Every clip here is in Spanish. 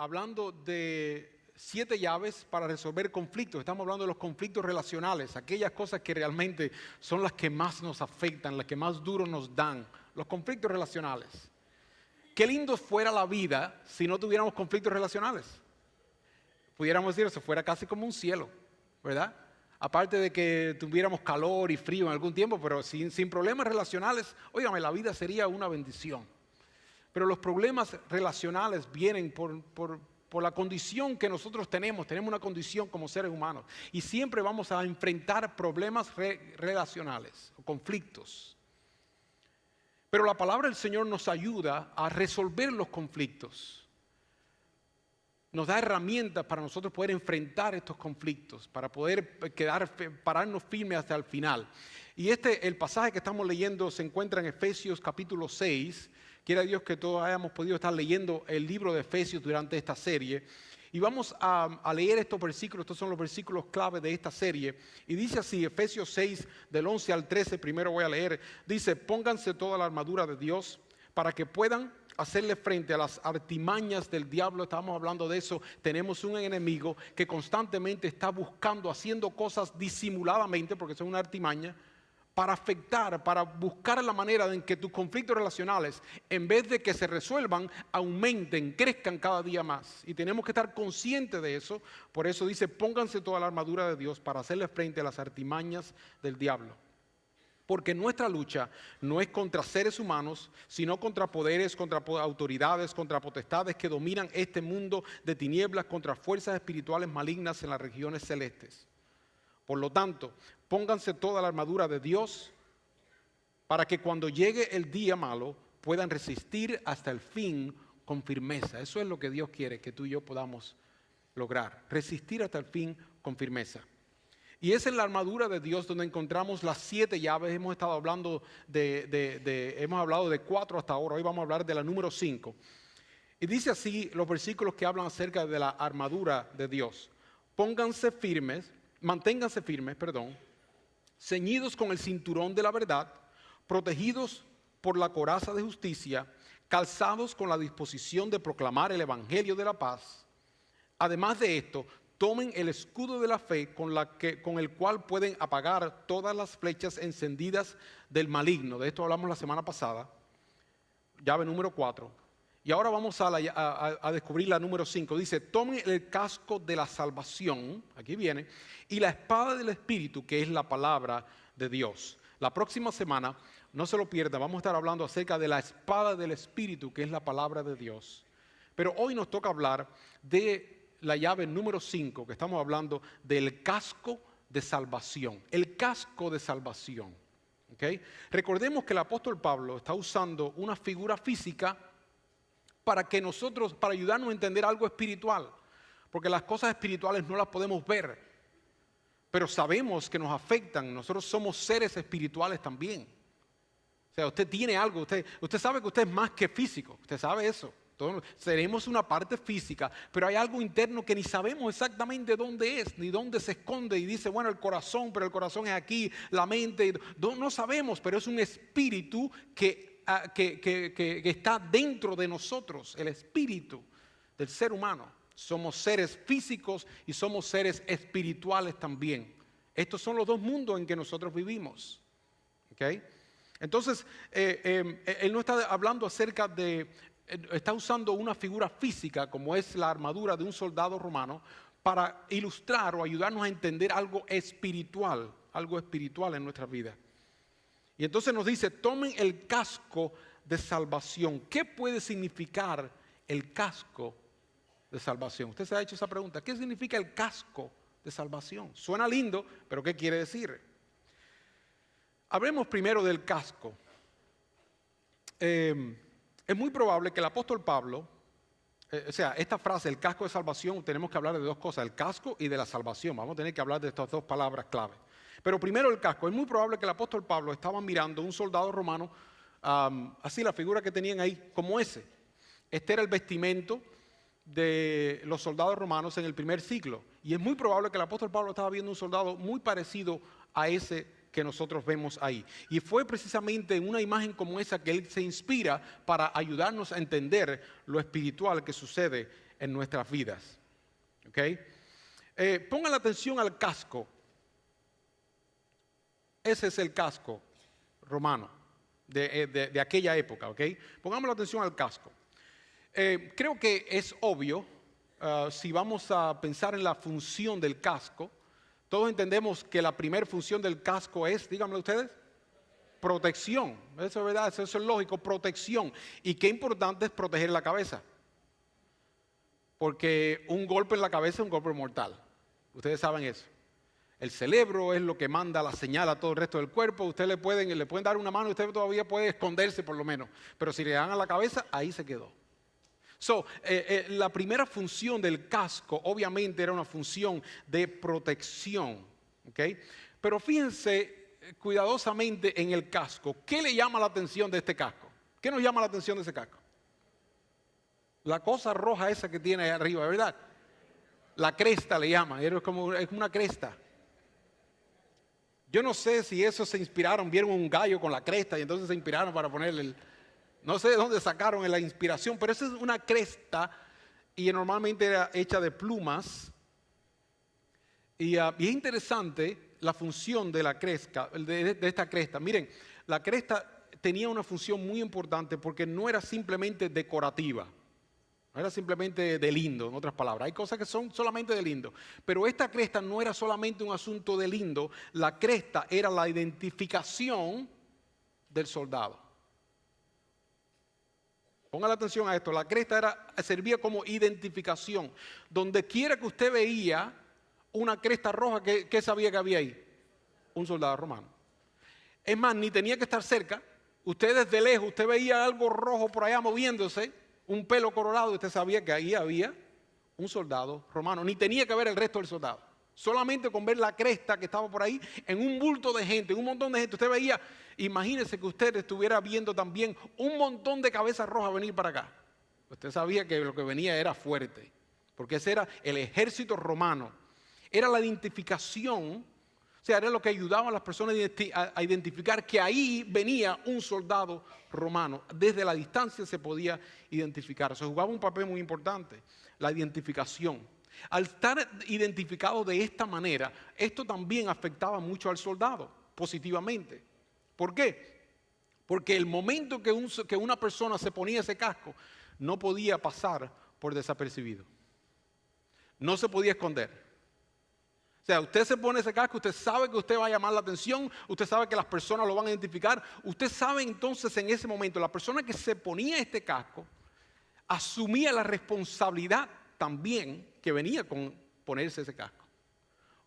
hablando de 7 llaves para resolver conflictos. Estamos hablando de los conflictos relacionales, aquellas cosas que realmente son las que más nos afectan, las que más duro nos dan, los conflictos relacionales. Qué lindo fuera la vida si no tuviéramos conflictos relacionales. Pudiéramos decir, eso fuera casi como un cielo, ¿verdad? Aparte de que tuviéramos calor y frío en algún tiempo, pero sin problemas relacionales, óigame, la vida sería una bendición. Pero los problemas relacionales vienen por la condición que nosotros tenemos. Tenemos una condición como seres humanos. Y siempre vamos a enfrentar problemas relacionales o conflictos. Pero la palabra del Señor nos ayuda a resolver los conflictos. Nos da herramientas para nosotros poder enfrentar estos conflictos, para poder pararnos firmes hasta el final. Y el pasaje que estamos leyendo se encuentra en Efesios capítulo 6. Quiera Dios que todos hayamos podido estar leyendo el libro de Efesios durante esta serie. Y vamos a leer estos versículos. Estos son los versículos clave de esta serie. Y dice así, Efesios 6, del 11 al 13, primero voy a leer. Dice, pónganse toda la armadura de Dios para que puedan hacerle frente a las artimañas del diablo. Estábamos hablando de eso. Tenemos un enemigo que constantemente está buscando, haciendo cosas disimuladamente, porque son una artimaña, para afectar, para buscar la manera en que tus conflictos relacionales, en vez de que se resuelvan, aumenten, crezcan cada día más. Y tenemos que estar conscientes de eso. Por eso dice, pónganse toda la armadura de Dios para hacerle frente a las artimañas del diablo. Porque nuestra lucha no es contra seres humanos, sino contra poderes, contra autoridades, contra potestades que dominan este mundo de tinieblas, contra fuerzas espirituales malignas en las regiones celestes. Por lo tanto, pónganse toda la armadura de Dios para que cuando llegue el día malo puedan resistir hasta el fin con firmeza. Eso es lo que Dios quiere que tú y yo podamos lograr, resistir hasta el fin con firmeza. Y es en la armadura de Dios donde encontramos las 7 llaves. Hemos estado hablando hemos hablado de 4 hasta ahora. Hoy vamos a hablar de la número 5. Y dice así los versículos que hablan acerca de la armadura de Dios. Manténganse firmes, ceñidos con el cinturón de la verdad, protegidos por la coraza de justicia, calzados con la disposición de proclamar el evangelio de la paz. Además de esto, tomen el escudo de la fe con el cual pueden apagar todas las flechas encendidas del maligno. De esto hablamos la semana pasada, llave número 4. Y ahora vamos a descubrir la número 5. Dice, tomen el casco de la salvación, aquí viene, y la espada del Espíritu, que es la palabra de Dios. La próxima semana, no se lo pierda, vamos a estar hablando acerca de la espada del Espíritu, que es la palabra de Dios. Pero hoy nos toca hablar de la llave número 5, que estamos hablando del casco de salvación. El casco de salvación. ¿Okay? Recordemos que el apóstol Pablo está usando una figura física para ayudarnos a entender algo espiritual. Porque las cosas espirituales no las podemos ver, pero sabemos que nos afectan. Nosotros somos seres espirituales también. O sea, usted tiene algo, usted sabe que usted es más que físico, usted sabe eso. Todos tenemos una parte física, pero hay algo interno que ni sabemos exactamente dónde es, ni dónde se esconde. Y dice, bueno, el corazón, pero el corazón es aquí, la mente, no sabemos, pero es un espíritu que está dentro de nosotros, el espíritu del ser humano. Somos seres físicos y somos seres espirituales también. Estos son los dos mundos en que nosotros vivimos. ¿Okay? Entonces, él no está hablando acerca está usando una figura física como es la armadura de un soldado romano para ilustrar o ayudarnos a entender algo espiritual en nuestra vida. Y entonces nos dice, tomen el casco de salvación. ¿Qué puede significar el casco de salvación? Usted se ha hecho esa pregunta. ¿Qué significa el casco de salvación? Suena lindo, pero ¿qué quiere decir? Hablemos primero del casco. Es muy probable que el apóstol Pablo, esta frase, el casco de salvación, tenemos que hablar de 2 cosas, el casco y de la salvación. Vamos a tener que hablar de estas 2 palabras clave. Pero primero el casco. Es muy probable que el apóstol Pablo estaba mirando un soldado romano, así la figura que tenían ahí, como ese. Este era el vestimento de los soldados romanos en el primer siglo. Y es muy probable que el apóstol Pablo estaba viendo un soldado muy parecido a ese que nosotros vemos ahí. Y fue precisamente en una imagen como esa que él se inspira para ayudarnos a entender lo espiritual que sucede en nuestras vidas. ¿Ok? Pongan la atención al casco. Ese es el casco romano de aquella época. ¿Ok? Pongamos la atención al casco. Creo que es obvio, si vamos a pensar en la función del casco, todos entendemos que la primera función del casco es, díganme ustedes, protección. Eso es verdad, eso es lógico, protección. Y qué importante es proteger la cabeza. Porque un golpe en la cabeza es un golpe mortal. Ustedes saben eso. El cerebro es lo que manda la señal a todo el resto del cuerpo. Ustedes le pueden dar una mano y usted todavía puede esconderse por lo menos. Pero si le dan a la cabeza, ahí se quedó. La primera función del casco obviamente era una función de protección. ¿Okay? Pero fíjense cuidadosamente en el casco. ¿Qué le llama la atención de este casco? ¿Qué nos llama la atención de ese casco? La cosa roja esa que tiene ahí arriba, ¿verdad? La cresta le llaman, es como una cresta. Yo no sé si eso se inspiraron, vieron un gallo con la cresta y entonces se inspiraron para ponerle no sé de dónde sacaron la inspiración, pero esa es una cresta y normalmente era hecha de plumas. Y es interesante la función de la cresta, de esta cresta. Miren, la cresta tenía una función muy importante porque no era simplemente decorativa. No era simplemente de lindo, en otras palabras. Hay cosas que son solamente de lindo. Pero esta cresta no era solamente un asunto de lindo. La cresta era la identificación del soldado. Ponga la atención a esto. La cresta servía como identificación. Donde quiera que usted veía una cresta roja, ¿qué sabía que había ahí? Un soldado romano. Es más, ni tenía que estar cerca. Usted desde lejos, usted veía algo rojo por allá moviéndose, un pelo colorado, y usted sabía que ahí había un soldado romano. Ni tenía que ver el resto del soldado. Solamente con ver la cresta que estaba por ahí, en un bulto de gente, un montón de gente. Usted veía, imagínese que usted estuviera viendo también un montón de cabezas rojas venir para acá. Usted sabía que lo que venía era fuerte, porque ese era el ejército romano. Era la identificación, o sea, era lo que ayudaba a las personas a identificar que ahí venía un soldado romano. Desde la distancia se podía identificar. Se jugaba un papel muy importante, la identificación. Al estar identificado de esta manera, esto también afectaba mucho al soldado, positivamente. ¿Por qué? Porque el momento que una persona se ponía ese casco, no podía pasar por desapercibido. No se podía esconder. O sea, usted se pone ese casco, usted sabe que usted va a llamar la atención, usted sabe que las personas lo van a identificar, usted sabe entonces en ese momento, la persona que se ponía este casco, asumía la responsabilidad también que venía con ponerse ese casco.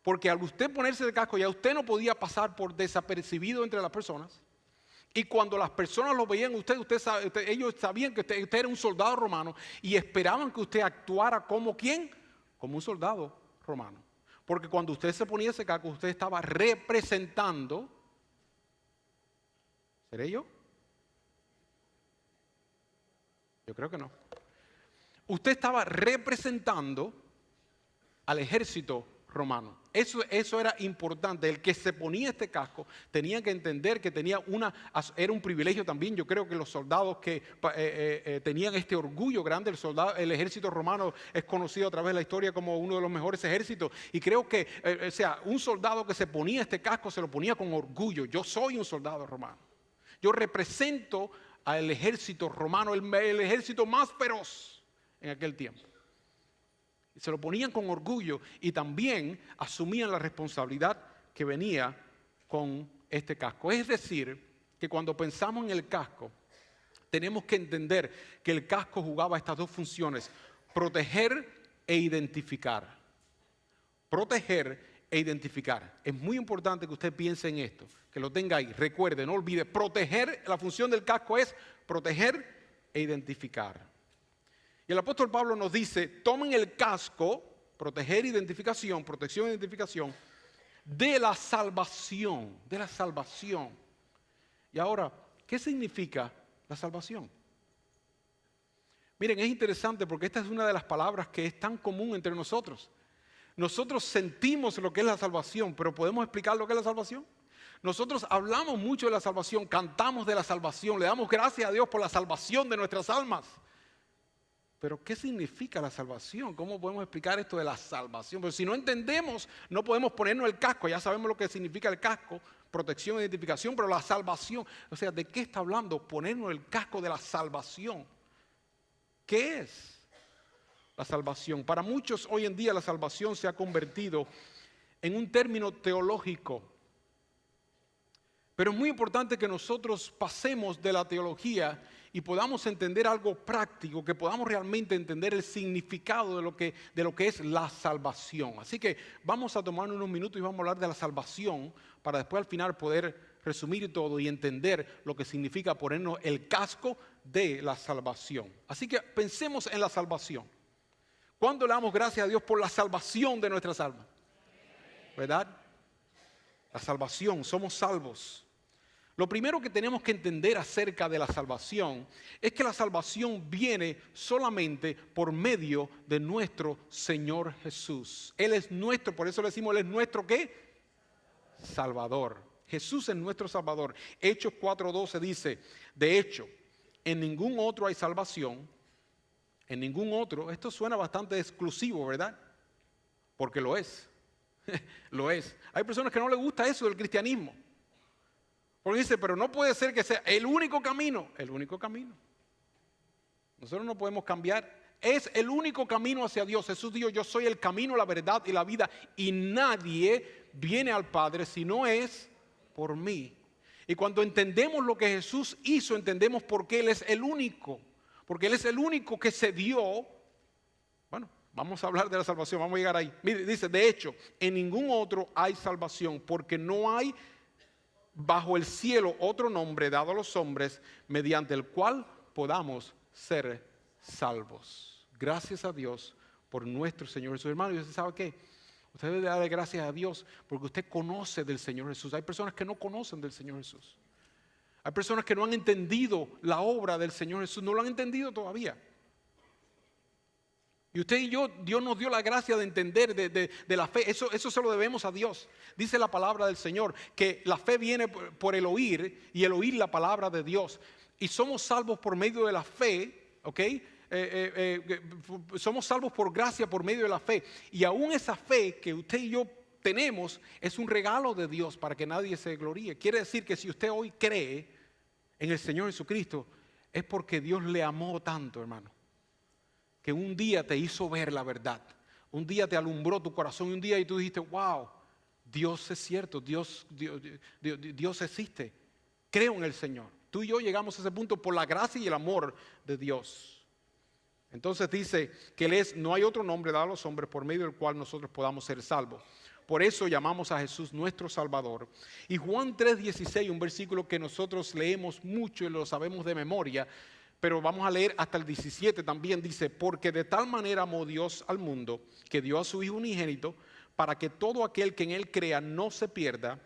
Porque al usted ponerse ese casco ya usted no podía pasar por desapercibido entre las personas. Y cuando las personas lo veían ellos sabían que usted era un soldado romano y esperaban que usted actuara como ¿quién? Como un soldado romano. Porque cuando usted se ponía ese casco, usted estaba representando. ¿Seré yo? Yo creo que no. Usted estaba representando al ejército romano. Eso era importante. El que se ponía este casco tenía que entender que era un privilegio también. Yo creo que los soldados que tenían este orgullo grande, el ejército romano es conocido a través de la historia como uno de los mejores ejércitos. Y creo que, un soldado que se ponía este casco se lo ponía con orgullo. Yo soy un soldado romano. Yo represento al ejército romano, el ejército más feroz en aquel tiempo. Se lo ponían con orgullo y también asumían la responsabilidad que venía con este casco. Es decir, que cuando pensamos en el casco, tenemos que entender que el casco jugaba estas dos funciones: proteger e identificar. Proteger e identificar. Es muy importante que usted piense en esto, que lo tenga ahí. Recuerde, no olvide, proteger, la función del casco es proteger e identificar. Y el apóstol Pablo nos dice, tomen el casco, proteger identificación, protección e identificación, de la salvación, de la salvación. Y ahora, ¿qué significa la salvación? Miren, es interesante porque esta es una de las palabras que es tan común entre nosotros. Nosotros sentimos lo que es la salvación, pero ¿podemos explicar lo que es la salvación? Nosotros hablamos mucho de la salvación, cantamos de la salvación, le damos gracias a Dios por la salvación de nuestras almas. pero ¿qué significa la salvación? ¿Cómo podemos explicar esto de la salvación? Pero si no entendemos, no podemos ponernos el casco. Ya sabemos lo que significa el casco, protección, identificación, pero la salvación, o sea, ¿de qué está hablando? Ponernos el casco de la salvación. ¿Qué es la salvación? Para muchos hoy en día la salvación se ha convertido en un término teológico. Pero es muy importante que nosotros pasemos de la teología y podamos entender algo práctico, que podamos realmente entender el significado de lo que es la salvación. Así que vamos a tomar unos minutos y vamos a hablar de la salvación para después al final poder resumir todo y entender lo que significa ponernos el casco de la salvación. Así que pensemos en la salvación. ¿Cuándo le damos gracias a Dios por la salvación de nuestras almas? ¿Verdad? La salvación, somos salvos. Lo primero que tenemos que entender acerca de la salvación es que la salvación viene solamente por medio de nuestro Señor Jesús. Él es nuestro, por eso le decimos, Él es nuestro ¿qué? Salvador. Jesús es nuestro Salvador. Hechos 4:12 dice, de hecho, en ningún otro hay salvación, en ningún otro. Esto suena bastante exclusivo, ¿verdad? Porque lo es. Lo es. Hay personas que no les gusta eso del cristianismo. Porque dice, pero no puede ser que sea el único camino. El único camino. Nosotros no podemos cambiar. Es el único camino hacia Dios. Jesús dijo, yo soy el camino, la verdad y la vida. Y nadie viene al Padre si no es por mí. Y cuando entendemos lo que Jesús hizo, entendemos por qué Él es el único. Porque Él es el único que se dio. Bueno, vamos a hablar de la salvación, vamos a llegar ahí. Mire, dice, de hecho, en ningún otro hay salvación, porque no hay bajo el cielo otro nombre dado a los hombres mediante el cual podamos ser salvos. Gracias a Dios por nuestro Señor Jesús. Hermano, ¿y usted sabe qué? Usted debe darle gracias a Dios porque usted conoce del Señor Jesús. Hay personas que no conocen del Señor Jesús. Hay personas que no han entendido la obra del Señor Jesús, no lo han entendido todavía. Y usted y yo, Dios nos dio la gracia de entender de la fe. Eso se lo debemos a Dios. Dice la palabra del Señor que la fe viene por el oír y el oír la palabra de Dios. Y somos salvos por medio de la fe, ¿ok? Somos salvos por gracia por medio de la fe. Y aún esa fe que usted y yo tenemos es un regalo de Dios para que nadie se gloríe. Quiere decir que si usted hoy cree en el Señor Jesucristo es porque Dios le amó tanto, hermano, que un día te hizo ver la verdad, un día te alumbró tu corazón, un día y tú dijiste, wow, Dios es cierto, Dios existe, creo en el Señor. Tú y yo llegamos a ese punto por la gracia y el amor de Dios. Entonces dice que no hay otro nombre dado a los hombres por medio del cual nosotros podamos ser salvos. Por eso llamamos a Jesús nuestro Salvador. Y Juan 3:16, un versículo que nosotros leemos mucho y lo sabemos de memoria, pero vamos a leer hasta el 17 también, dice, porque de tal manera amó Dios al mundo, que dio a su Hijo unigénito, para que todo aquel que en Él crea no se pierda,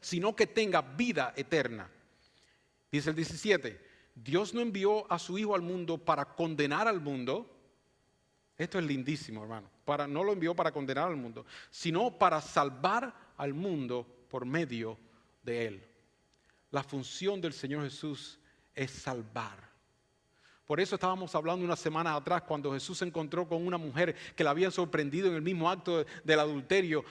sino que tenga vida eterna. Dice el 17, Dios no envió a su Hijo al mundo para condenar al mundo. Esto es lindísimo, hermano. No lo envió para condenar al mundo, sino para salvar al mundo por medio de Él. La función del Señor Jesús es salvar. Por eso estábamos hablando unas semanas atrás cuando Jesús se encontró con una mujer que la había sorprendido en el mismo acto del adulterio.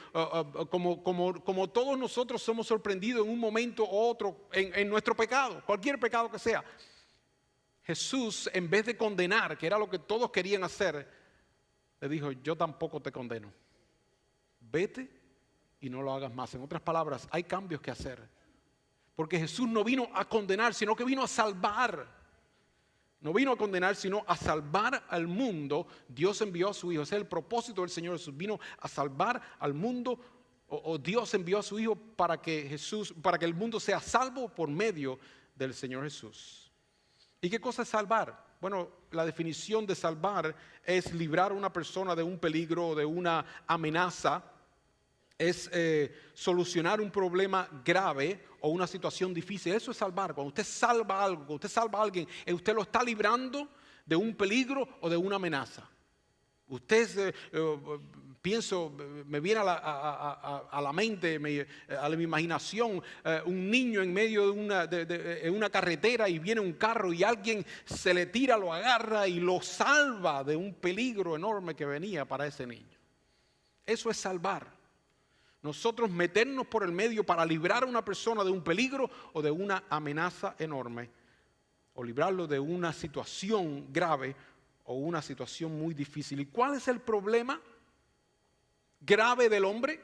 Como todos nosotros somos sorprendidos en un momento u otro en nuestro pecado, cualquier pecado que sea. Jesús, en vez de condenar, que era lo que todos querían hacer, le dijo, yo tampoco te condeno. Vete y no lo hagas más. En otras palabras, hay cambios que hacer. Porque Jesús no vino a condenar, sino que vino a salvar. No vino a condenar, sino a salvar al mundo. Dios envió a su Hijo. Ese es el propósito del Señor Jesús. Vino a salvar al mundo. O Dios envió a su Hijo para que el mundo sea salvo por medio del Señor Jesús. ¿Y qué cosa es salvar? Bueno, la definición de salvar es librar a una persona de un peligro, de una amenaza. Es solucionar un problema grave o una situación difícil. Eso es salvar. Cuando usted salva algo, cuando usted salva a alguien, usted lo está librando de un peligro o de una amenaza. Usted Pienso, me viene a la mente, a la imaginación, un niño en medio de una carretera y viene un carro y alguien se le tira, lo agarra y lo salva de un peligro enorme que venía para ese niño. Eso es salvar. Nosotros meternos por el medio para librar a una persona de un peligro o de una amenaza enorme, o librarlo de una situación grave o una situación muy difícil. ¿Y cuál es el problema grave del hombre?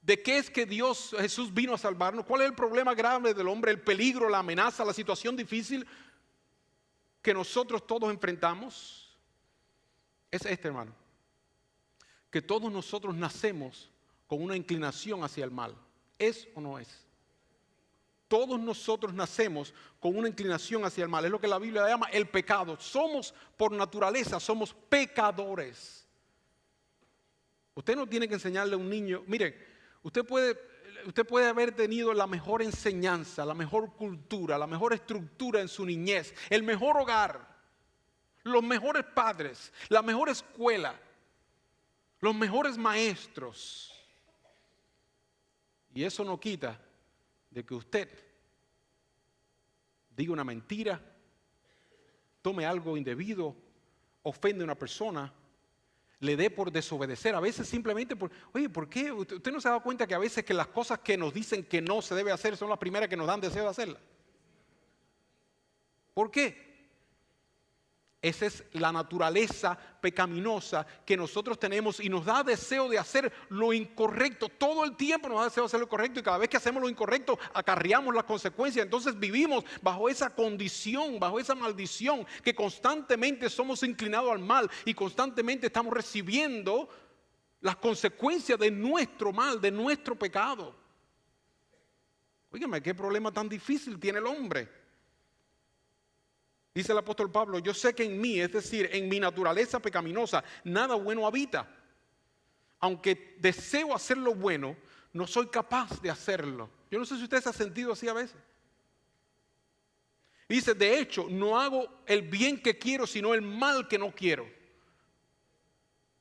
¿De qué es que Jesús vino a salvarnos? ¿Cuál es el problema grave del hombre? El peligro, la amenaza, la situación difícil que nosotros todos enfrentamos. Es este, hermano, que todos nosotros nacemos con una inclinación hacia el mal. ¿Es o no es? Todos nosotros nacemos con una inclinación hacia el mal. Es lo que la Biblia llama el pecado. Somos por naturaleza, somos pecadores. Usted no tiene que enseñarle a un niño. Mire, usted puede haber tenido la mejor enseñanza, la mejor cultura, la mejor estructura en su niñez, el mejor hogar, los mejores padres, la mejor escuela, los mejores maestros. Y eso no quita de que usted diga una mentira, tome algo indebido, ofende a una persona, le dé por desobedecer, a veces simplemente oye, ¿por qué? ¿Usted no se ha dado cuenta que a veces que las cosas que nos dicen que no se debe hacer son las primeras que nos dan deseo de hacerlas? ¿Por qué? Esa es la naturaleza pecaminosa que nosotros tenemos y nos da deseo de hacer lo incorrecto. Todo el tiempo nos da deseo de hacer lo correcto y cada vez que hacemos lo incorrecto acarreamos las consecuencias. Entonces vivimos bajo esa condición, bajo esa maldición que constantemente somos inclinados al mal y constantemente estamos recibiendo las consecuencias de nuestro mal, de nuestro pecado. Óigame, ¿qué problema tan difícil tiene el hombre? Dice el apóstol Pablo, yo sé que en mí, es decir, en mi naturaleza pecaminosa, nada bueno habita. Aunque deseo hacer lo bueno, no soy capaz de hacerlo. Yo no sé si usted se ha sentido así a veces. Dice, de hecho, no hago el bien que quiero, sino el mal que no quiero.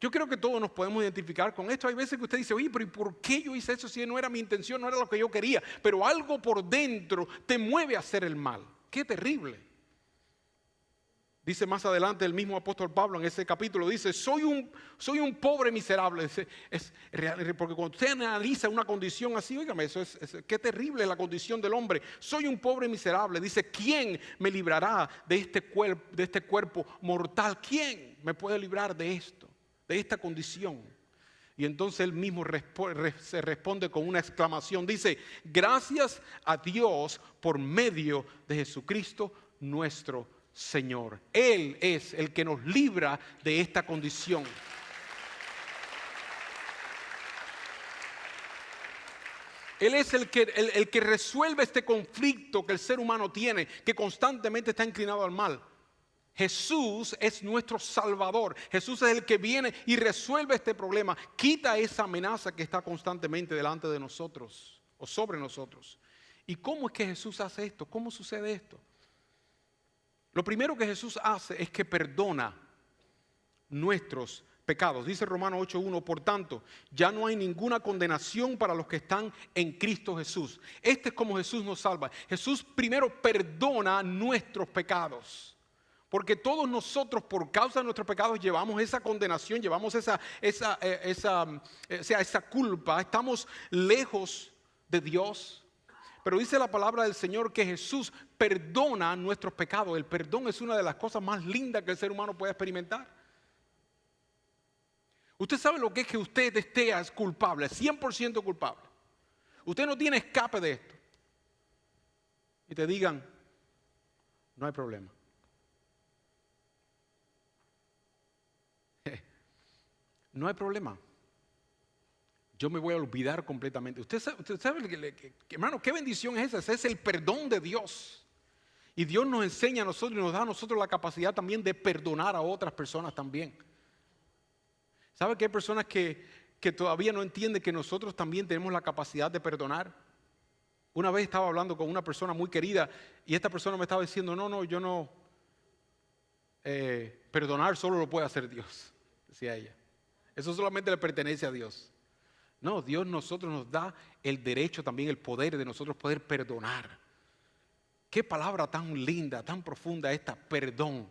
Yo creo que todos nos podemos identificar con esto. Hay veces que usted dice, oye, pero ¿y por qué yo hice eso si no era mi intención, no era lo que yo quería? Pero algo por dentro te mueve a hacer el mal. ¡Qué terrible! Dice más adelante el mismo apóstol Pablo en ese capítulo, dice, soy un pobre miserable. Porque cuando usted analiza una condición así, óigame, qué terrible es la condición del hombre. Soy un pobre miserable. Dice, ¿quién me librará de este cuerpo mortal? ¿Quién me puede librar de esto, de esta condición? Y entonces él mismo se responde con una exclamación. Dice, gracias a Dios por medio de Jesucristo nuestro Señor. Él es el que nos libra de esta condición. Él es el que resuelve este conflicto que el ser humano tiene, que constantemente está inclinado al mal. Jesús es nuestro Salvador. Jesús es el que viene y resuelve este problema, quita esa amenaza que está constantemente delante de nosotros o sobre nosotros. ¿Y cómo es que Jesús hace esto? ¿Cómo sucede esto? Lo primero que Jesús hace es que perdona nuestros pecados. Dice Romanos 8:1, por tanto, ya no hay ninguna condenación para los que están en Cristo Jesús. Este es como Jesús nos salva. Jesús primero perdona nuestros pecados. Porque todos nosotros, por causa de nuestros pecados, llevamos esa condenación, llevamos esa culpa. Estamos lejos de Dios. Pero dice la palabra del Señor que Jesús perdona nuestros pecados. El perdón es una de las cosas más lindas que el ser humano puede experimentar. Usted sabe lo que es que usted esté culpable, 100% culpable. Usted no tiene escape de esto. Y te digan, no hay problema. No hay problema. Yo me voy a olvidar completamente. Usted sabe hermano, qué bendición es esa. Ese es el perdón de Dios. Y Dios nos enseña a nosotros y nos da a nosotros la capacidad también de perdonar a otras personas también. ¿Sabe que hay personas que todavía no entienden que nosotros también tenemos la capacidad de perdonar? Una vez estaba hablando con una persona muy querida y esta persona me estaba diciendo, no, yo no, perdonar solo lo puede hacer Dios, decía ella. Eso solamente le pertenece a Dios. No, Dios nosotros nos da el derecho también, el poder de nosotros poder perdonar. Qué palabra tan linda, tan profunda esta, perdón.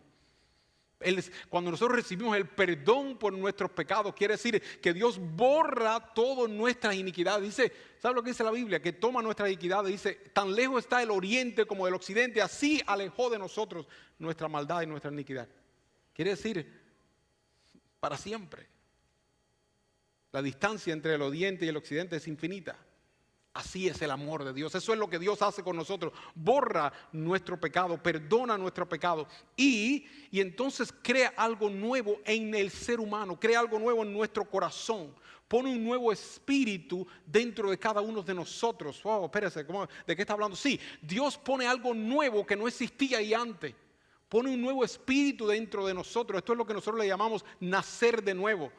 Cuando nosotros recibimos el perdón por nuestros pecados, quiere decir que Dios borra todas nuestras iniquidades. Dice, ¿sabe lo que dice la Biblia? Que toma nuestras iniquidades. Dice, tan lejos está el oriente como el occidente, así alejó de nosotros nuestra maldad y nuestra iniquidad. Quiere decir, para siempre. La distancia entre el oriente y el occidente es infinita. Así es el amor de Dios. Eso es lo que Dios hace con nosotros. Borra nuestro pecado, perdona nuestro pecado y entonces crea algo nuevo en el ser humano, crea algo nuevo en nuestro corazón. Pone un nuevo espíritu dentro de cada uno de nosotros. Wow, espérese, ¿de qué está hablando? Sí, Dios pone algo nuevo que no existía ahí antes. Pone un nuevo espíritu dentro de nosotros. Esto es lo que nosotros le llamamos nacer de nuevo.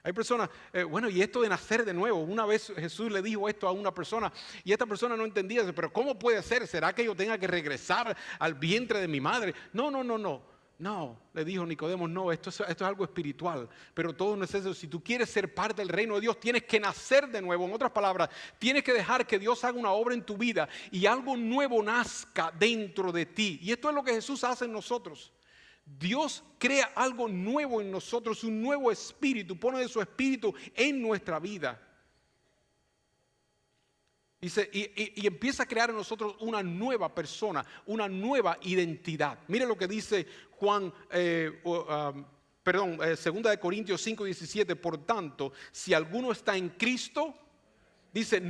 Hay personas, y esto de nacer de nuevo, una vez Jesús le dijo esto a una persona y esta persona no entendía, pero ¿cómo puede ser? ¿Será que yo tenga que regresar al vientre de mi madre? No, le dijo Nicodemo, no, esto es algo espiritual, pero todo necesario. Si tú quieres ser parte del reino de Dios, tienes que nacer de nuevo. En otras palabras, tienes que dejar que Dios haga una obra en tu vida y algo nuevo nazca dentro de ti. Y esto es lo que Jesús hace en nosotros. Dios crea algo nuevo en nosotros, un nuevo espíritu, pone de su espíritu en nuestra vida. Dice, y empieza a crear en nosotros una nueva persona, una nueva identidad. Mire lo que dice Juan, 2 de Corintios 5:17. Por tanto, si alguno está en Cristo, dice,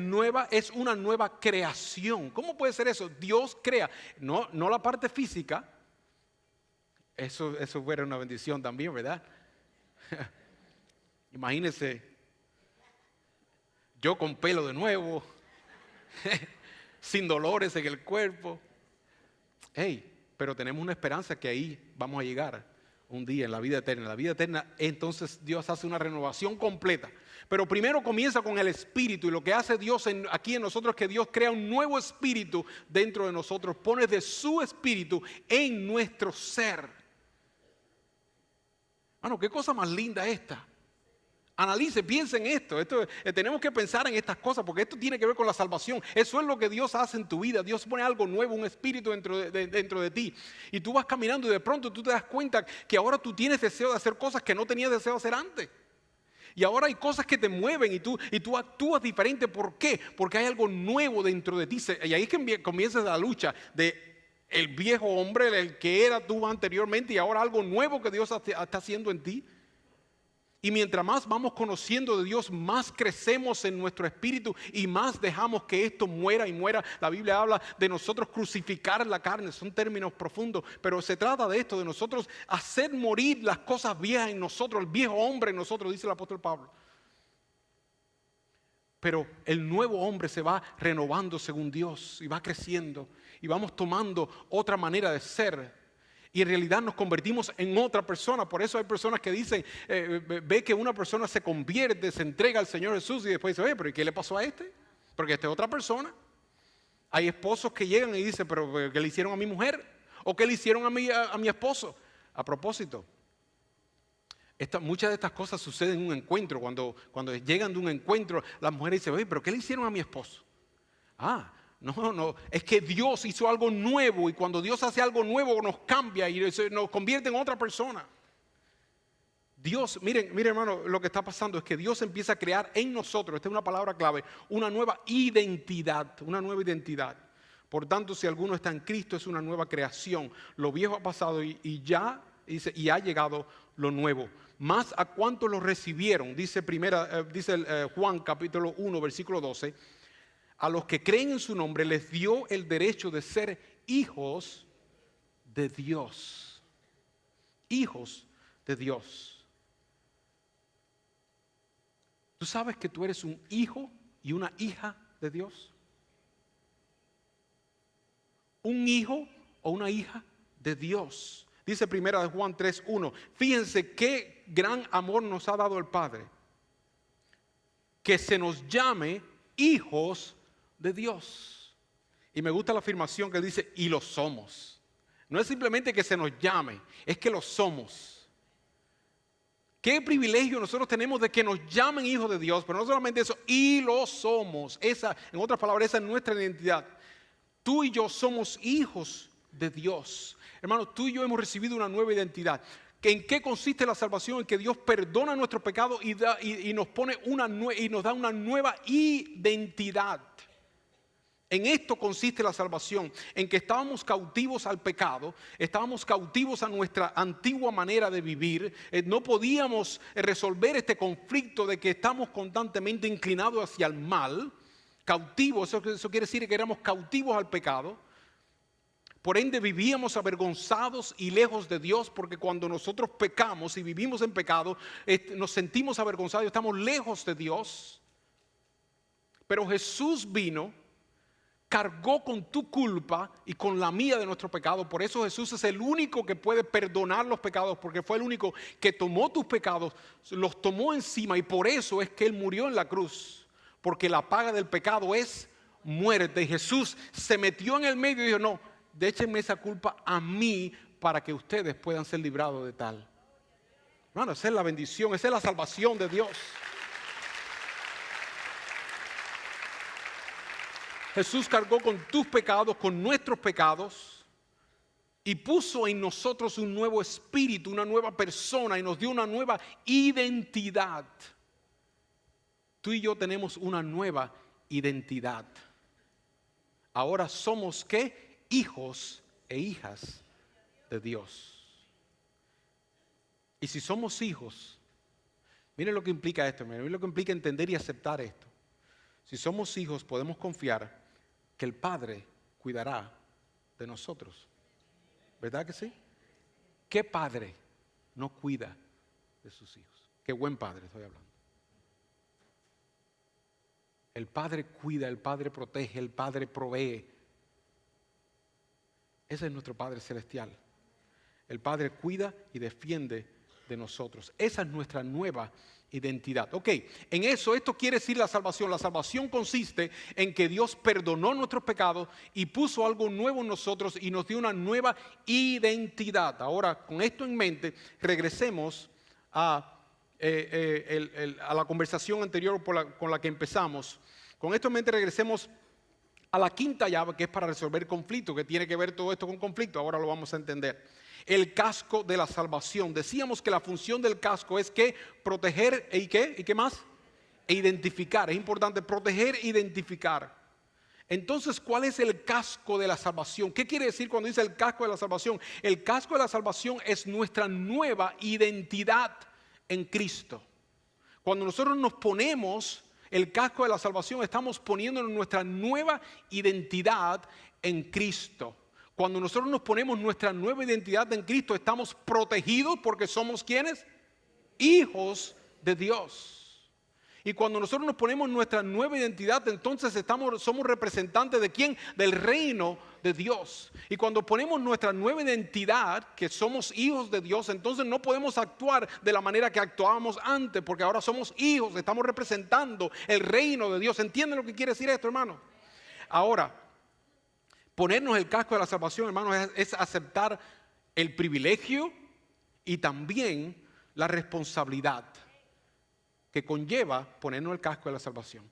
es una nueva creación. ¿Cómo puede ser eso? Dios crea, no la parte física. Eso fuera una bendición también, ¿verdad? Imagínense, yo con pelo de nuevo, sin dolores en el cuerpo. Pero tenemos una esperanza que ahí vamos a llegar un día en la vida eterna. En la vida eterna, entonces Dios hace una renovación completa. Pero primero comienza con el espíritu, y lo que hace Dios aquí en nosotros es que Dios crea un nuevo espíritu dentro de nosotros, pone de su espíritu en nuestro ser. Qué cosa más linda esta. Analice, piense en esto. Tenemos que pensar en estas cosas porque esto tiene que ver con la salvación. Eso es lo que Dios hace en tu vida. Dios pone algo nuevo, un espíritu dentro de ti. Y tú vas caminando y de pronto tú te das cuenta que ahora tú tienes deseo de hacer cosas que no tenías deseo de hacer antes. Y ahora hay cosas que te mueven y tú actúas diferente. ¿Por qué? Porque hay algo nuevo dentro de ti. Y ahí es que comienza la lucha de el viejo hombre, el que era tú anteriormente, y ahora algo nuevo que Dios está haciendo en ti. Y mientras más vamos conociendo de Dios, más crecemos en nuestro espíritu y más dejamos que esto muera y muera. La Biblia habla de nosotros crucificar la carne, son términos profundos, pero se trata de esto, de nosotros hacer morir las cosas viejas en nosotros, el viejo hombre en nosotros, dice el apóstol Pablo. Pero el nuevo hombre se va renovando según Dios y va creciendo y vamos tomando otra manera de ser. Y en realidad nos convertimos en otra persona. Por eso hay personas que dicen, ve que una persona se convierte, se entrega al Señor Jesús y después dice, oye, pero ¿y qué le pasó a este? Porque esta es otra persona. Hay esposos que llegan y dicen, pero ¿qué le hicieron a mi mujer? ¿O qué le hicieron a mi esposo? A propósito, muchas de estas cosas suceden en un encuentro. Cuando llegan de un encuentro, las mujeres dicen, oye, pero ¿qué le hicieron a mi esposo? No, es que Dios hizo algo nuevo y cuando Dios hace algo nuevo nos cambia y nos convierte en otra persona. Dios, miren hermano, lo que está pasando es que Dios empieza a crear en nosotros, esta es una palabra clave, una nueva identidad, Por tanto, si alguno está en Cristo es una nueva creación. Lo viejo ha pasado y ha llegado lo nuevo. Más a cuantos lo recibieron, dice Juan capítulo 1 versículo 12. A los que creen en su nombre les dio el derecho de ser hijos de Dios. Hijos de Dios. ¿Tú sabes que tú eres un hijo y una hija de Dios? Un hijo o una hija de Dios. Dice primera de Juan 3:1. Fíjense qué gran amor nos ha dado el Padre. Que se nos llame hijos de Dios. Y me gusta la afirmación que dice, y lo somos. No es simplemente que se nos llame, es que lo somos. Qué privilegio nosotros tenemos de que nos llamen hijos de Dios, pero no solamente eso, y lo somos. En otras palabras, esa es nuestra identidad. Tú y yo somos hijos de Dios. Hermanos, tú y yo hemos recibido una nueva identidad. ¿En qué consiste la salvación? En que Dios perdona nuestros pecados y nos pone y nos da una nueva identidad. En esto consiste la salvación, en que estábamos cautivos al pecado, estábamos cautivos a nuestra antigua manera de vivir, no podíamos resolver este conflicto de que estamos constantemente inclinados hacia el mal, cautivos, eso quiere decir que éramos cautivos al pecado. Por ende vivíamos avergonzados y lejos de Dios, porque cuando nosotros pecamos y vivimos en pecado, nos sentimos avergonzados y estamos lejos de Dios. Pero Jesús vino, cargó con tu culpa y con la mía de nuestro pecado. Por eso Jesús es el único que puede perdonar los pecados, porque fue el único que tomó tus pecados, los tomó encima, y por eso es que Él murió en la cruz, porque la paga del pecado es muerte. Y Jesús se metió en el medio y dijo: no, déchenme esa culpa a mí para que ustedes puedan ser librados de tal. Hermano, esa es la bendición, esa es la salvación de Dios. Jesús cargó con tus pecados, con nuestros pecados, y puso en nosotros un nuevo espíritu, una nueva persona, y nos dio una nueva identidad. Tú y yo tenemos una nueva identidad. Ahora somos ¿qué? Hijos e hijas de Dios. Y si somos hijos, miren lo que implica esto, miren lo que implica entender y aceptar esto. Si somos hijos, podemos confiar que el Padre cuidará de nosotros. ¿Verdad que sí? ¿Qué padre no cuida de sus hijos? Qué buen padre estoy hablando. El Padre cuida, el Padre protege, el Padre provee. Ese es nuestro Padre celestial. El Padre cuida y defiende de nosotros. Esa es nuestra nueva identidad. Ok, en eso, esto quiere decir la salvación. La salvación consiste en que Dios perdonó nuestros pecados y puso algo nuevo en nosotros y nos dio una nueva identidad. Ahora, con esto en mente, regresemos a la conversación anterior con la que empezamos. Con esto en mente, regresemos a la quinta llave, que es para resolver conflictos, que tiene que ver todo esto con conflicto. Ahora lo vamos a entender. El casco de la salvación. Decíamos que la función del casco es que proteger y qué más, e identificar. Es importante proteger e identificar. Entonces, ¿cuál es el casco de la salvación? ¿Qué quiere decir cuando dice el casco de la salvación? El casco de la salvación es nuestra nueva identidad en Cristo. Cuando nosotros nos ponemos el casco de la salvación, estamos poniéndonos nuestra nueva identidad en Cristo. Cuando nosotros nos ponemos nuestra nueva identidad en Cristo, estamos protegidos porque somos ¿quiénes? Hijos de Dios. Y cuando nosotros nos ponemos nuestra nueva identidad, entonces somos representantes ¿de quién? Del reino de Dios. Y cuando ponemos nuestra nueva identidad, que somos hijos de Dios, entonces no podemos actuar de la manera que actuábamos antes, porque ahora somos hijos, estamos representando el reino de Dios. ¿Entienden lo que quiere decir esto, hermano? Ahora, ponernos el casco de la salvación, hermanos, es aceptar el privilegio y también la responsabilidad que conlleva ponernos el casco de la salvación.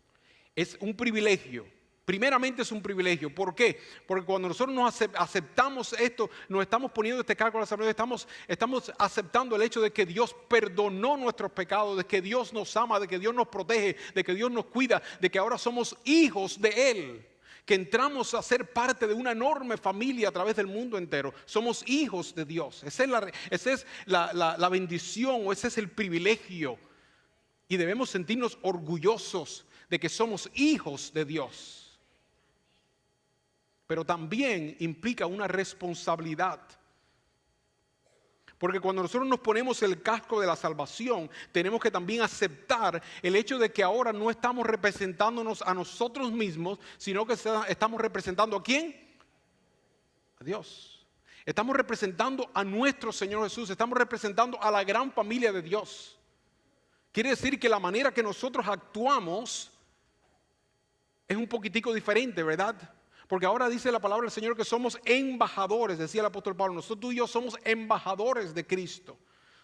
Es un privilegio. Primeramente es un privilegio. ¿Por qué? Porque cuando nosotros nos aceptamos esto, nos estamos poniendo este casco de la salvación, estamos aceptando el hecho de que Dios perdonó nuestros pecados, de que Dios nos ama, de que Dios nos protege, de que Dios nos cuida, de que ahora somos hijos de Él. Que entramos a ser parte de una enorme familia a través del mundo entero. Somos hijos de Dios. Esa es la bendición, o ese es el privilegio. Y debemos sentirnos orgullosos de que somos hijos de Dios. Pero también implica una responsabilidad. Porque cuando nosotros nos ponemos el casco de la salvación, tenemos que también aceptar el hecho de que ahora no estamos representándonos a nosotros mismos, sino que estamos representando ¿a quién? A Dios. Estamos representando a nuestro Señor Jesús, estamos representando a la gran familia de Dios. Quiere decir que la manera que nosotros actuamos es un poquitico diferente, ¿verdad? Porque ahora dice la palabra del Señor que somos embajadores, decía el apóstol Pablo. Nosotros tú y yo somos embajadores de Cristo.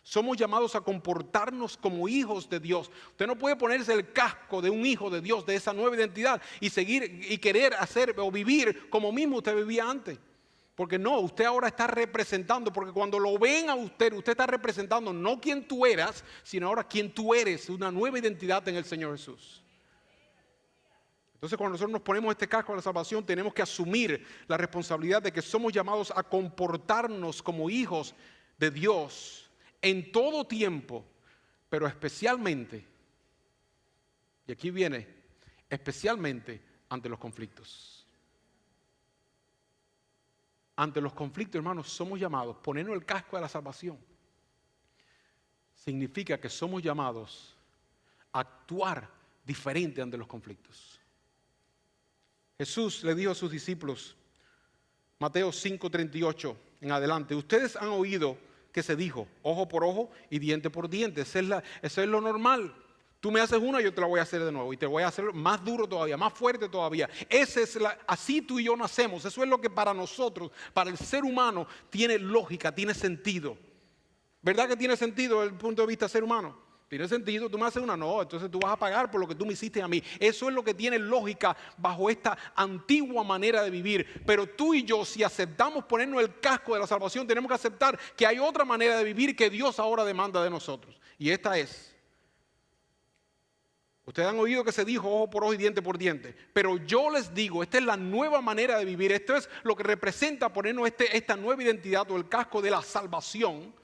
Somos llamados a comportarnos como hijos de Dios. Usted no puede ponerse el casco de un hijo de Dios, de esa nueva identidad, y seguir y querer hacer o vivir como mismo usted vivía antes. Porque no, usted ahora está representando, porque cuando lo ven a usted, usted está representando no quien tú eras, sino ahora quien tú eres, una nueva identidad en el Señor Jesús. Entonces, cuando nosotros nos ponemos este casco de la salvación, tenemos que asumir la responsabilidad de que somos llamados a comportarnos como hijos de Dios en todo tiempo, pero especialmente, y aquí viene, especialmente ante los conflictos. Ante los conflictos, hermanos, somos llamados, ponernos el casco de la salvación, significa que somos llamados a actuar diferente ante los conflictos. Jesús le dijo a sus discípulos, Mateo 5:38 en adelante, ustedes han oído que se dijo, ojo por ojo y diente por diente. Eso es lo normal. Tú me haces una, yo te la voy a hacer de nuevo. Y te voy a hacer más duro todavía, más fuerte todavía. Así tú y yo nacemos. Eso es lo que para nosotros, para el ser humano, tiene lógica, tiene sentido. ¿Verdad que tiene sentido desde el punto de vista del ser humano? Tiene sentido, tú me haces una, no, entonces tú vas a pagar por lo que tú me hiciste a mí. Eso es lo que tiene lógica bajo esta antigua manera de vivir. Pero tú y yo, si aceptamos ponernos el casco de la salvación, tenemos que aceptar que hay otra manera de vivir que Dios ahora demanda de nosotros. Y esta es, ustedes han oído que se dijo ojo por ojo y diente por diente, pero yo les digo, esta es la nueva manera de vivir. Esto es lo que representa ponernos esta nueva identidad o el casco de la salvación.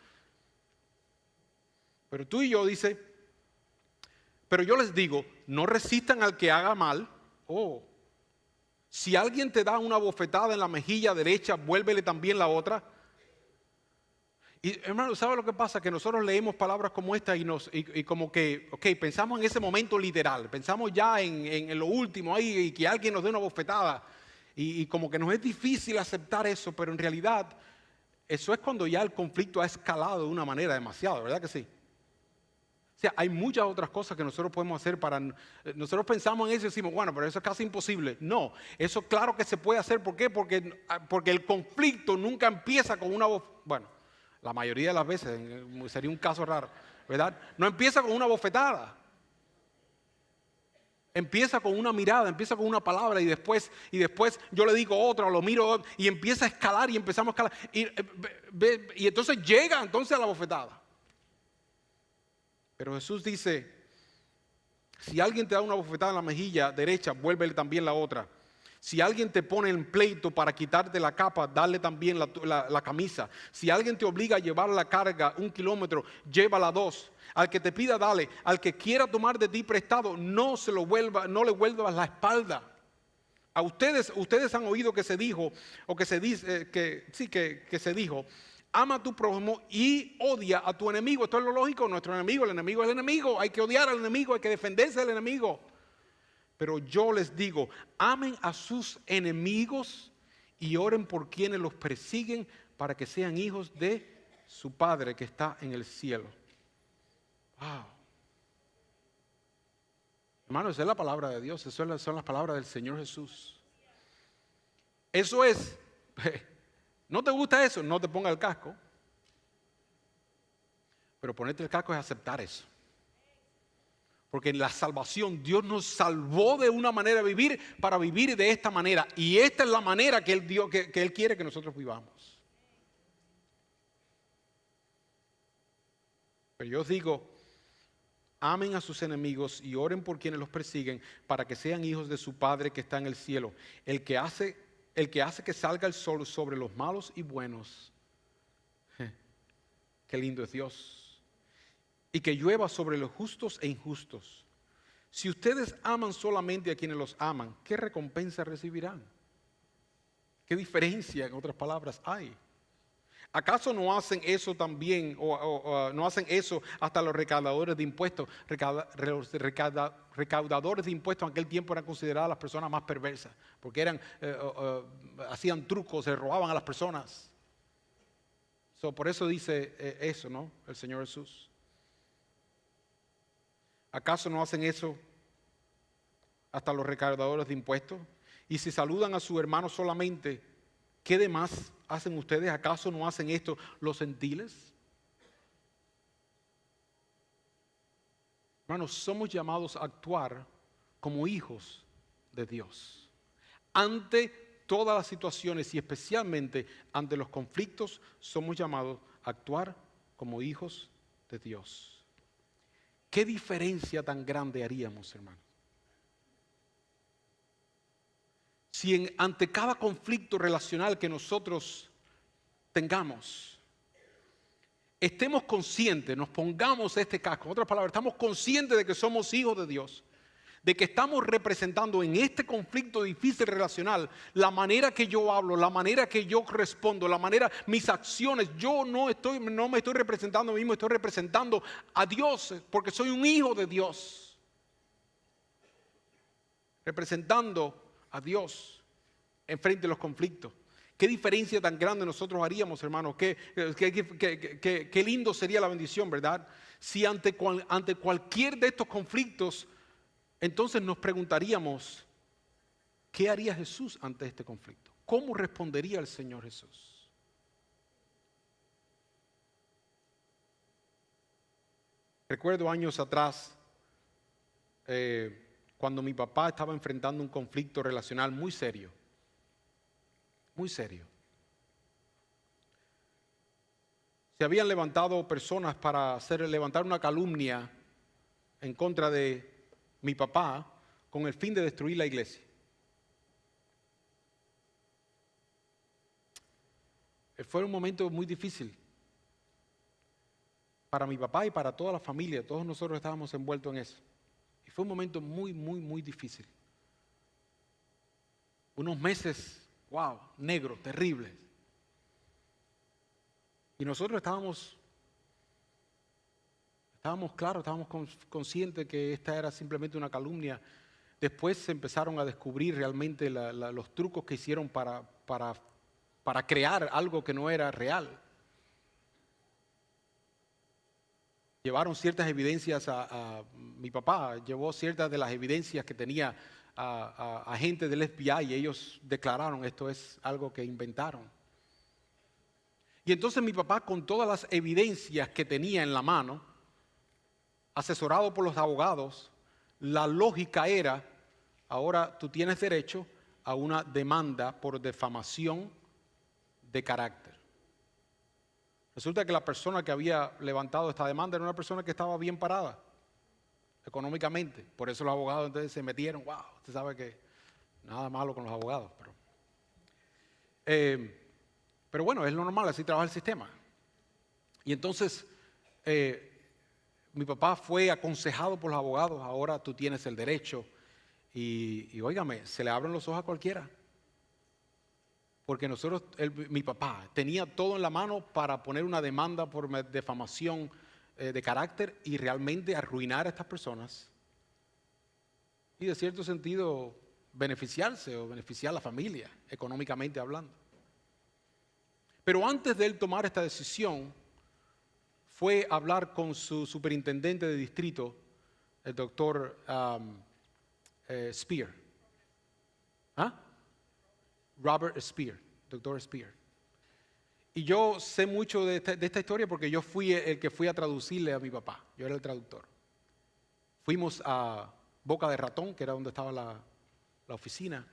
Pero tú y yo, dice, pero yo les digo, no resistan al que haga mal. Si alguien te da una bofetada en la mejilla derecha, vuélvele también la otra. Y hermano, ¿sabe lo que pasa? Que nosotros leemos palabras como esta y como que, pensamos en ese momento literal, pensamos ya en lo último ahí, y que alguien nos dé una bofetada. Y como que nos es difícil aceptar eso, pero en realidad eso es cuando ya el conflicto ha escalado de una manera demasiado, ¿verdad que sí? O sea, hay muchas otras cosas que nosotros podemos hacer nosotros pensamos en eso y decimos, bueno, pero eso es casi imposible. No, eso claro que se puede hacer. ¿Por qué? Porque el conflicto nunca empieza con una bueno, la mayoría de las veces, sería un caso raro, ¿verdad? No empieza con una bofetada. Empieza con una mirada, empieza con una palabra y después yo le digo otra, o lo miro y empieza a escalar y empezamos a escalar. Y entonces llega a la bofetada. Pero Jesús dice, si alguien te da una bofetada en la mejilla derecha, vuélvele también la otra. Si alguien te pone en pleito para quitarte la capa, dale también la camisa. Si alguien te obliga a llevar la carga 1 kilómetro, llévala 2. Al que te pida, dale. Al que quiera tomar de ti prestado, no le vuelvas la espalda. A ustedes han oído que se dijo, o que se dice, que se dijo, ama a tu prójimo y odia a tu enemigo. Esto es lo lógico. Nuestro enemigo, el enemigo es el enemigo. Hay que odiar al enemigo, hay que defenderse del enemigo. Pero yo les digo, amen a sus enemigos y oren por quienes los persiguen para que sean hijos de su Padre que está en el cielo. Wow. Hermanos, esa es la palabra de Dios. Esas son las palabras del Señor Jesús. Eso es. ¿No te gusta eso? No te ponga el casco. Pero ponerte el casco es aceptar eso. Porque en la salvación Dios nos salvó de una manera de vivir para vivir de esta manera. Y esta es la manera que Él quiere que nosotros vivamos. Pero yo os digo, amen a sus enemigos y oren por quienes los persiguen para que sean hijos de su Padre que está en el cielo. El que hace que salga el sol sobre los malos y buenos. Qué lindo es Dios. Y que llueva sobre los justos e injustos. Si ustedes aman solamente a quienes los aman, ¿qué recompensa recibirán? ¿Qué diferencia, en otras palabras, hay? ¿Acaso no hacen eso también, o no hacen eso hasta los recaudadores de impuestos? Recaudadores de impuestos en aquel tiempo eran consideradas las personas más perversas, porque hacían trucos, se robaban a las personas. Por eso dice eso, ¿no? El Señor Jesús. ¿Acaso no hacen eso hasta los recaudadores de impuestos? Y si saludan a su hermano solamente, ¿qué demás hacen ustedes? ¿Acaso no hacen esto los gentiles? Hermanos, somos llamados a actuar como hijos de Dios. Ante todas las situaciones y especialmente ante los conflictos, somos llamados a actuar como hijos de Dios. ¿Qué diferencia tan grande haríamos, hermanos? Si ante cada conflicto relacional que nosotros tengamos, estemos conscientes, nos pongamos este casco, en otras palabras, estamos conscientes de que somos hijos de Dios, de que estamos representando en este conflicto difícil relacional la manera que yo hablo, la manera que yo respondo, la manera, mis acciones. Yo no me estoy representando a mí mismo, estoy representando a Dios porque soy un hijo de Dios. Representando a Dios en frente de los conflictos. Qué diferencia tan grande nosotros haríamos, hermanos. Qué lindo sería la bendición, ¿verdad? Si ante cualquier de estos conflictos, entonces nos preguntaríamos, ¿qué haría Jesús ante este conflicto? ¿Cómo respondería el Señor Jesús? Recuerdo años atrás, cuando mi papá estaba enfrentando un conflicto relacional muy serio. Muy serio. Se habían levantado personas para levantar una calumnia en contra de mi papá con el fin de destruir la iglesia. Fue un momento muy difícil para mi papá y para toda la familia. Todos nosotros estábamos envueltos en eso. Y fue un momento muy, muy, muy difícil. Unos meses, wow, negros, terribles. Y nosotros estábamos claros, estábamos conscientes que esta era simplemente una calumnia. Después se empezaron a descubrir realmente los trucos que hicieron para crear algo que no era real. Llevaron ciertas evidencias mi papá llevó ciertas de las evidencias que tenía a gente del FBI y ellos declararon esto es algo que inventaron. Y entonces mi papá, con todas las evidencias que tenía en la mano, asesorado por los abogados, la lógica era, ahora tú tienes derecho a una demanda por difamación de carácter. Resulta que la persona que había levantado esta demanda era una persona que estaba bien parada económicamente. Por eso los abogados entonces se metieron. Wow, usted sabe que nada malo con los abogados. Pero bueno, es lo normal, así trabaja el sistema. Y entonces mi papá fue aconsejado por los abogados. Ahora tú tienes el derecho. Y óigame, se le abren los ojos a cualquiera. Porque mi papá tenía todo en la mano para poner una demanda por difamación de carácter y realmente arruinar a estas personas y de cierto sentido beneficiarse o beneficiar a la familia, económicamente hablando. Pero antes de él tomar esta decisión, fue a hablar con su superintendente de distrito, el doctor Spear. ¿Ah? Robert Spear, doctor Spear. Y yo sé mucho de esta historia porque yo fui el que fui a traducirle a mi papá. Yo era el traductor. Fuimos a Boca de Ratón, que era donde estaba la oficina.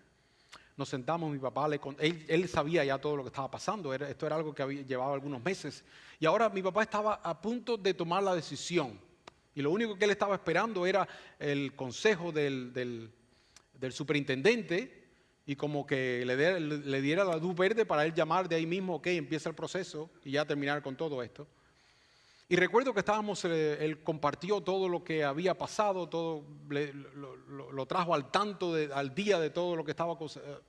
Nos sentamos, mi papá, él sabía ya todo lo que estaba pasando. Esto era algo que llevaba algunos meses. Y ahora mi papá estaba a punto de tomar la decisión. Y lo único que él estaba esperando era el consejo del superintendente y como que le diera la luz verde para él llamar de ahí mismo, ok, empieza el proceso y ya terminar con todo esto. Y recuerdo que él compartió todo lo que había pasado, todo lo trajo al tanto, al día de todo lo que estaba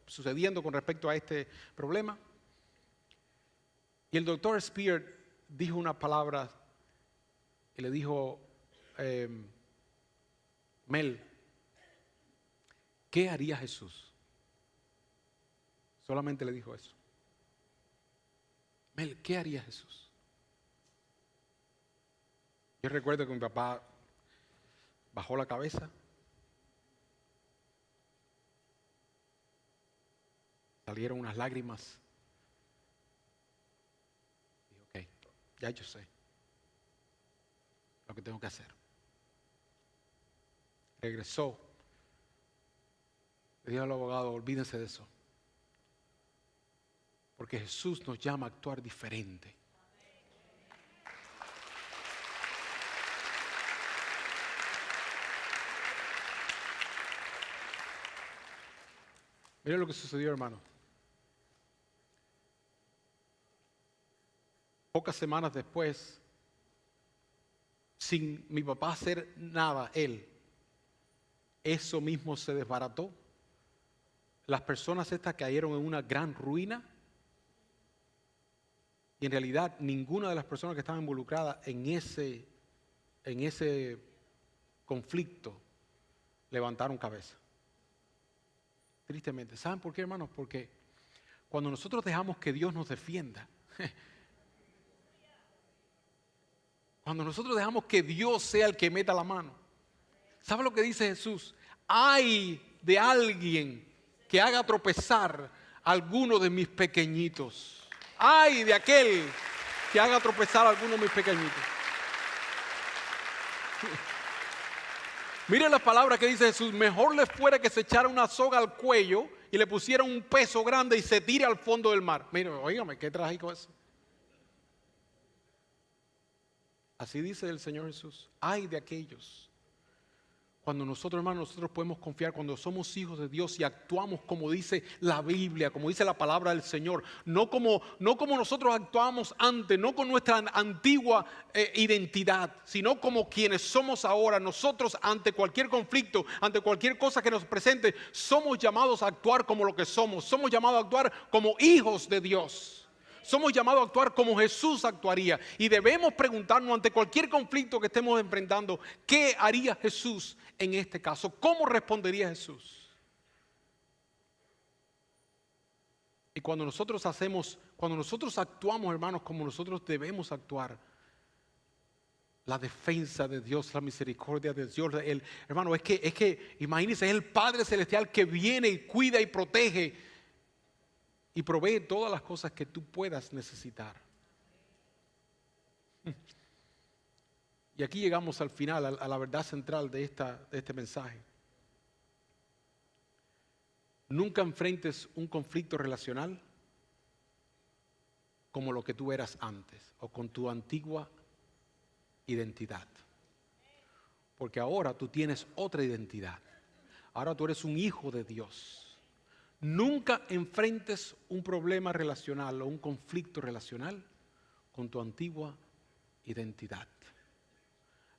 sucediendo con respecto a este problema. Y el doctor Spear dijo unas palabras y le dijo, Mel, ¿qué haría Jesús? Solamente le dijo eso. Mel, ¿qué haría Jesús? Yo recuerdo que mi papá bajó la cabeza, salieron unas lágrimas. Dijo, ok, ya yo sé lo que tengo que hacer. regresó. Le dijo al abogado, olvídense de eso. Porque Jesús nos llama a actuar diferente. Miren lo que sucedió, hermano. Pocas semanas después, sin mi papá hacer nada, eso mismo se desbarató. Las personas estas cayeron en una gran ruina. Y en realidad ninguna de las personas que estaban involucradas en ese conflicto levantaron cabeza. Tristemente. ¿Saben por qué, hermanos? Porque cuando nosotros dejamos que Dios nos defienda, cuando nosotros dejamos que Dios sea el que meta la mano, ¿sabe lo que dice Jesús? Ay de alguien que haga tropezar a alguno de mis pequeñitos. Ay de aquel que haga tropezar a alguno de mis pequeñitos. Miren las palabras que dice Jesús. Mejor les fuera que se echara una soga al cuello y le pusiera un peso grande y se tire al fondo del mar. Miren, óigame, qué trágico es. Así dice el Señor Jesús. Ay de aquellos. Cuando nosotros, hermanos, nosotros podemos confiar, cuando somos hijos de Dios y actuamos como dice la Biblia, como dice la palabra del Señor, no como nosotros actuábamos antes, no con nuestra antigua identidad, sino como quienes somos ahora. Nosotros ante cualquier conflicto, ante cualquier cosa que nos presente, somos llamados a actuar como lo que somos. Somos llamados a actuar como hijos de Dios. Somos llamados a actuar como Jesús actuaría. Y debemos preguntarnos ante cualquier conflicto que estemos enfrentando, ¿qué haría Jesús en este caso? ¿Cómo respondería Jesús? Y cuando nosotros actuamos, hermanos, como nosotros debemos actuar, la defensa de Dios, la misericordia de Dios, hermano, es que imagínense, es el Padre Celestial que viene y cuida y protege y provee todas las cosas que tú puedas necesitar. Y aquí llegamos al final, a la verdad central de este mensaje. Nunca enfrentes un conflicto relacional como lo que tú eras antes o con tu antigua identidad. Porque ahora tú tienes otra identidad. Ahora tú eres un hijo de Dios. Nunca enfrentes un problema relacional o un conflicto relacional con tu antigua identidad.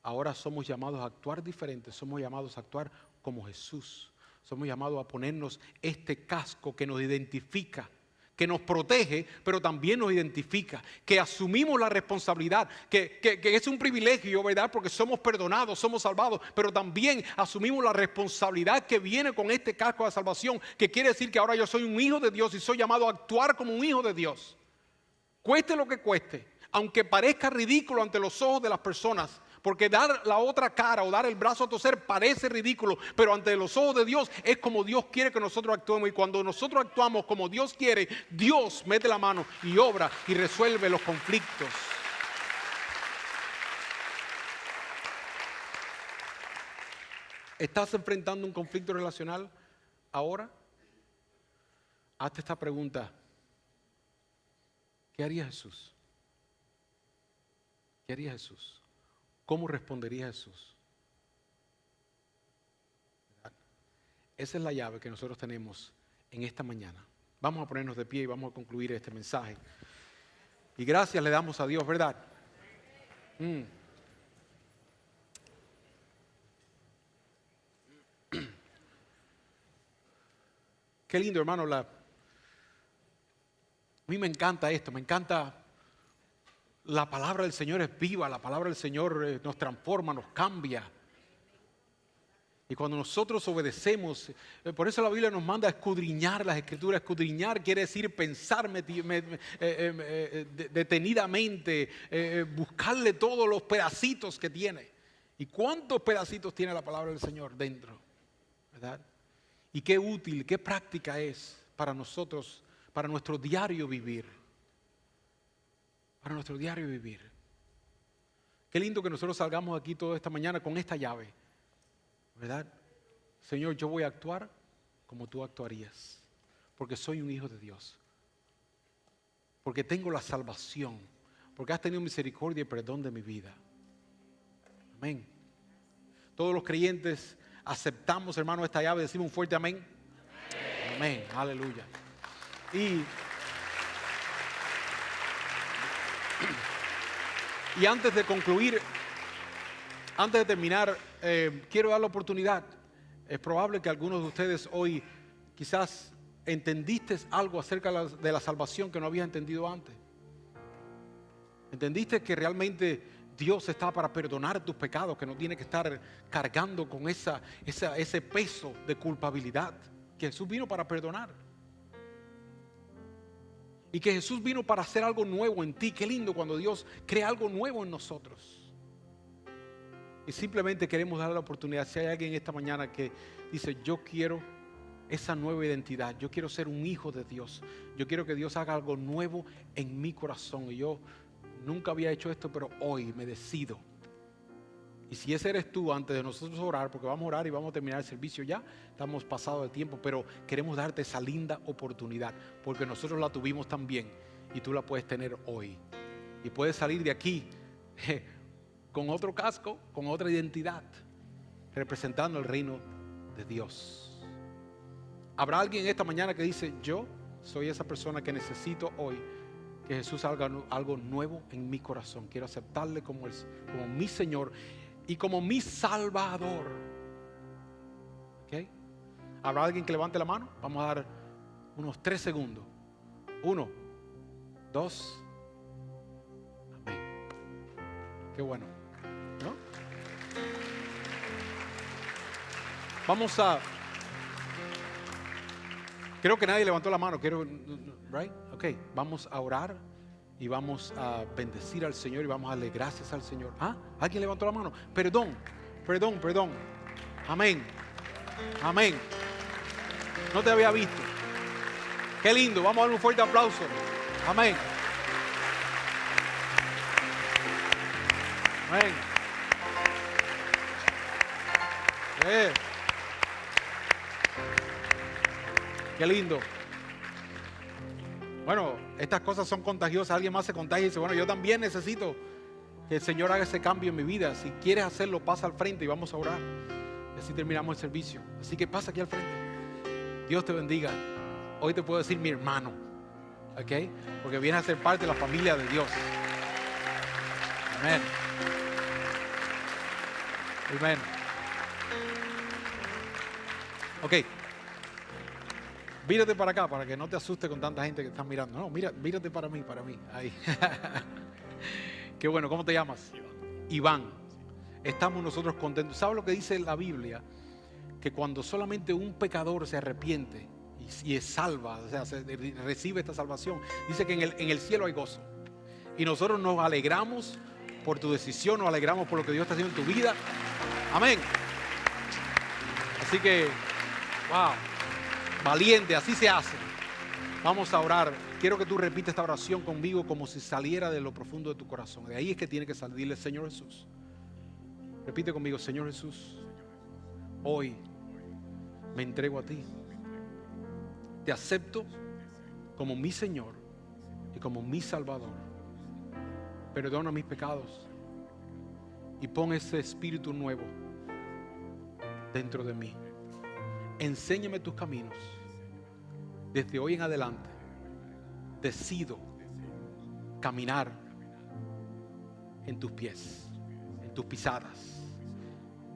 Ahora somos llamados a actuar diferente, somos llamados a actuar como Jesús. Somos llamados a ponernos este casco que nos identifica, que nos protege, pero también nos identifica, que asumimos la responsabilidad, que es un privilegio, ¿verdad? Porque somos perdonados, somos salvados, pero también asumimos la responsabilidad que viene con este casco de salvación, que quiere decir que ahora yo soy un hijo de Dios y soy llamado a actuar como un hijo de Dios. Cueste lo que cueste, aunque parezca ridículo ante los ojos de las personas, porque dar la otra cara o dar el brazo a torcer parece ridículo, pero ante los ojos de Dios es como Dios quiere que nosotros actuemos. Y cuando nosotros actuamos como Dios quiere, Dios mete la mano y obra y resuelve los conflictos. ¿Estás enfrentando un conflicto relacional ahora? Hazte esta pregunta. ¿Qué haría Jesús? ¿Qué haría Jesús? ¿Cómo respondería Jesús? ¿Verdad? Esa es la llave que nosotros tenemos en esta mañana. Vamos a ponernos de pie y vamos a concluir este mensaje. Y gracias le damos a Dios, ¿verdad? Qué lindo, hermano. A mí me encanta esto, me encanta. La palabra del Señor es viva, la palabra del Señor nos transforma, nos cambia. Y cuando nosotros obedecemos, por eso la Biblia nos manda a escudriñar las Escrituras. Escudriñar quiere decir pensar detenidamente, buscarle todos los pedacitos que tiene. ¿Y cuántos pedacitos tiene la palabra del Señor dentro? ¿Verdad? Y qué útil, qué práctica es para nosotros, para nuestro diario vivir. Para nuestro diario vivir. Qué lindo que nosotros salgamos aquí toda esta mañana con esta llave. ¿verdad? Señor, yo voy a actuar como tú actuarías, porque soy un hijo de Dios, porque tengo la salvación, porque has tenido misericordia y perdón de mi vida. Amén. Todos los creyentes aceptamos, hermano, esta llave. Decimos un fuerte amén. Amén. Aleluya. Y antes de concluir, antes de terminar, quiero dar la oportunidad. Es probable que algunos de ustedes hoy quizás entendiste algo acerca de la salvación que no habías entendido antes. Entendiste que realmente Dios está para perdonar tus pecados, que no tienes que estar cargando con ese peso de culpabilidad, que Jesús vino para perdonar. Y que Jesús vino para hacer algo nuevo en ti. Qué lindo cuando Dios crea algo nuevo en nosotros. Y simplemente queremos darle la oportunidad. Si hay alguien esta mañana que dice, yo quiero esa nueva identidad, yo quiero ser un hijo de Dios, yo quiero que Dios haga algo nuevo en mi corazón, y yo nunca había hecho esto, pero hoy me decido. Y si ese eres tú, antes de nosotros orar, porque vamos a orar y vamos a terminar el servicio ya, estamos pasados de tiempo, pero queremos darte esa linda oportunidad, porque nosotros la tuvimos también y tú la puedes tener hoy. Y puedes salir de aquí con otro casco, con otra identidad, representando el reino de Dios. ¿Habrá alguien esta mañana que dice, yo soy esa persona que necesito hoy que Jesús haga algo nuevo en mi corazón? Quiero aceptarle como mi Señor y como mi Salvador. ¿Okay? ¿Habrá alguien que levante la mano? Vamos a dar unos 3 segundos. 1, 2. Amén. Qué bueno, ¿no? Vamos a... Creo que nadie levantó la mano. Right? Ok, vamos a orar y vamos a bendecir al Señor y vamos a darle gracias al Señor. ¿Ah? ¿Alguien levantó la mano? Perdón. Amén. Amén. No te había visto. Qué lindo. Vamos a darle un fuerte aplauso. Amén. Amén. Qué lindo. Bueno, estas cosas son contagiosas. Alguien más se contagia y dice, bueno, yo también necesito que el Señor haga ese cambio en mi vida. Si quieres hacerlo, pasa al frente y vamos a orar. Y así terminamos el servicio. Así que pasa aquí al frente. Dios te bendiga. Hoy te puedo decir mi hermano, ¿ok? Porque vienes a ser parte de la familia de Dios. Amén. Amén. Ok. Mírate para acá para que no te asustes con tanta gente que está mirando. No, mírate para mí. Ahí. Qué bueno, ¿cómo te llamas? Iván. Estamos nosotros contentos. ¿Sabes lo que dice la Biblia? Que cuando solamente un pecador se arrepiente y es salva, o sea, recibe esta salvación, dice que en el cielo hay gozo. Y nosotros nos alegramos por tu decisión, nos alegramos por lo que Dios está haciendo en tu vida. Amén. Así que, wow. Valiente, así se hace. Vamos a orar. Quiero que tú repitas esta oración conmigo como si saliera de lo profundo de tu corazón. De ahí es que tiene que salir. Dile, Señor Jesús. Repite conmigo, Señor Jesús. Hoy me entrego a ti. Te acepto como mi Señor y como mi Salvador. Perdona mis pecados y pon ese espíritu nuevo dentro de mí. Enséñame tus caminos. Desde hoy en adelante decido caminar en tus pies, en tus pisadas.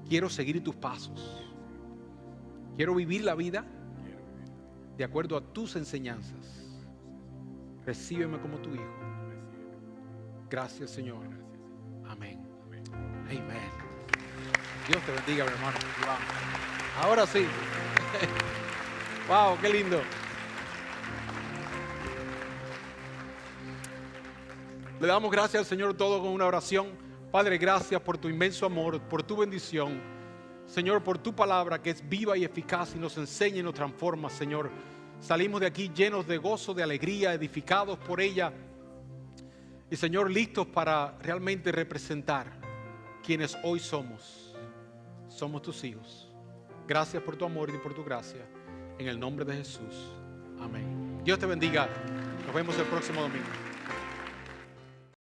Quiero seguir tus pasos. Quiero vivir la vida de acuerdo a tus enseñanzas. Recíbeme como tu hijo. Gracias, Señor. Amén. Amén. Dios te bendiga, mi hermano. Wow. Ahora sí. Wow, qué lindo. Le damos gracias al Señor todo con una oración. Padre, gracias por tu inmenso amor, por tu bendición. Señor, por tu palabra que es viva y eficaz y nos enseña y nos transforma, Señor. Salimos de aquí llenos de gozo, de alegría, edificados por ella. Y Señor, listos para realmente representar quienes hoy somos. Somos tus hijos. Gracias por tu amor y por tu gracia. En el nombre de Jesús. Amén. Dios te bendiga. Nos vemos el próximo domingo.